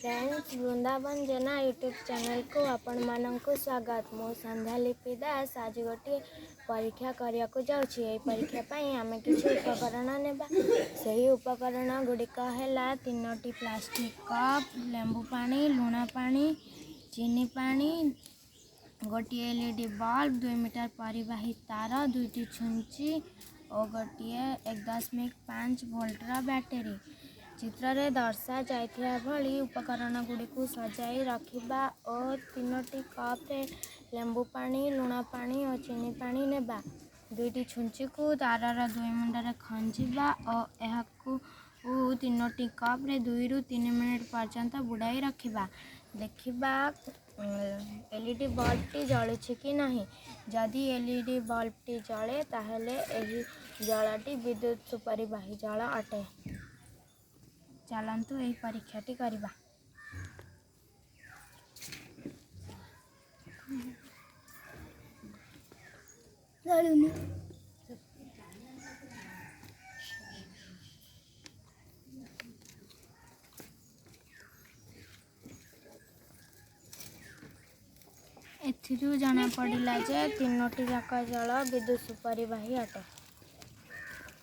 Friends Vrindavan जेना YouTube channel को आपण मानक स्वागत। मो संध्या लिपि दास आज गोटे परीक्षा करने को जाऊँगी। परीक्षा आम किसी उपकरण नेबा से उपकरण गुड़िक है 3टी प्लास्टिक कप, लेंबू पानी, लुण पानी, चीनी पानी, गोटे एलईडी बल्ब, 2 मीटर परिवाही तार, 2टी छुंची और गोटे 1.5 वोल्टर बैटेरी। चित्र रे दर्शा जाइथिया भली उपकरण गुड़ी को सजाई रखिबा और 3टी कप रे लेंबू पानी, लुण पानी और चीनी पानी नेबा। 2टी छुंची को तारर 2 मुंडरे खंजिबा और यहाकू 3टी कप रे 2 ରୁ 3 मिनिट पर्यंत बुड़ाई रखिबा। देखिबा एलईडी बल्ब टी जलुछि कि नहीं। जदि एलईडी बल्ब टी जले ताहले एही जलटी विद्युत सुपरिवाही जल अटे। चलतु यही परीक्षाटी करवा। एथिरु जना पड़िला जे 3टी जाक जल विद्युत सुपरिवाही अटे।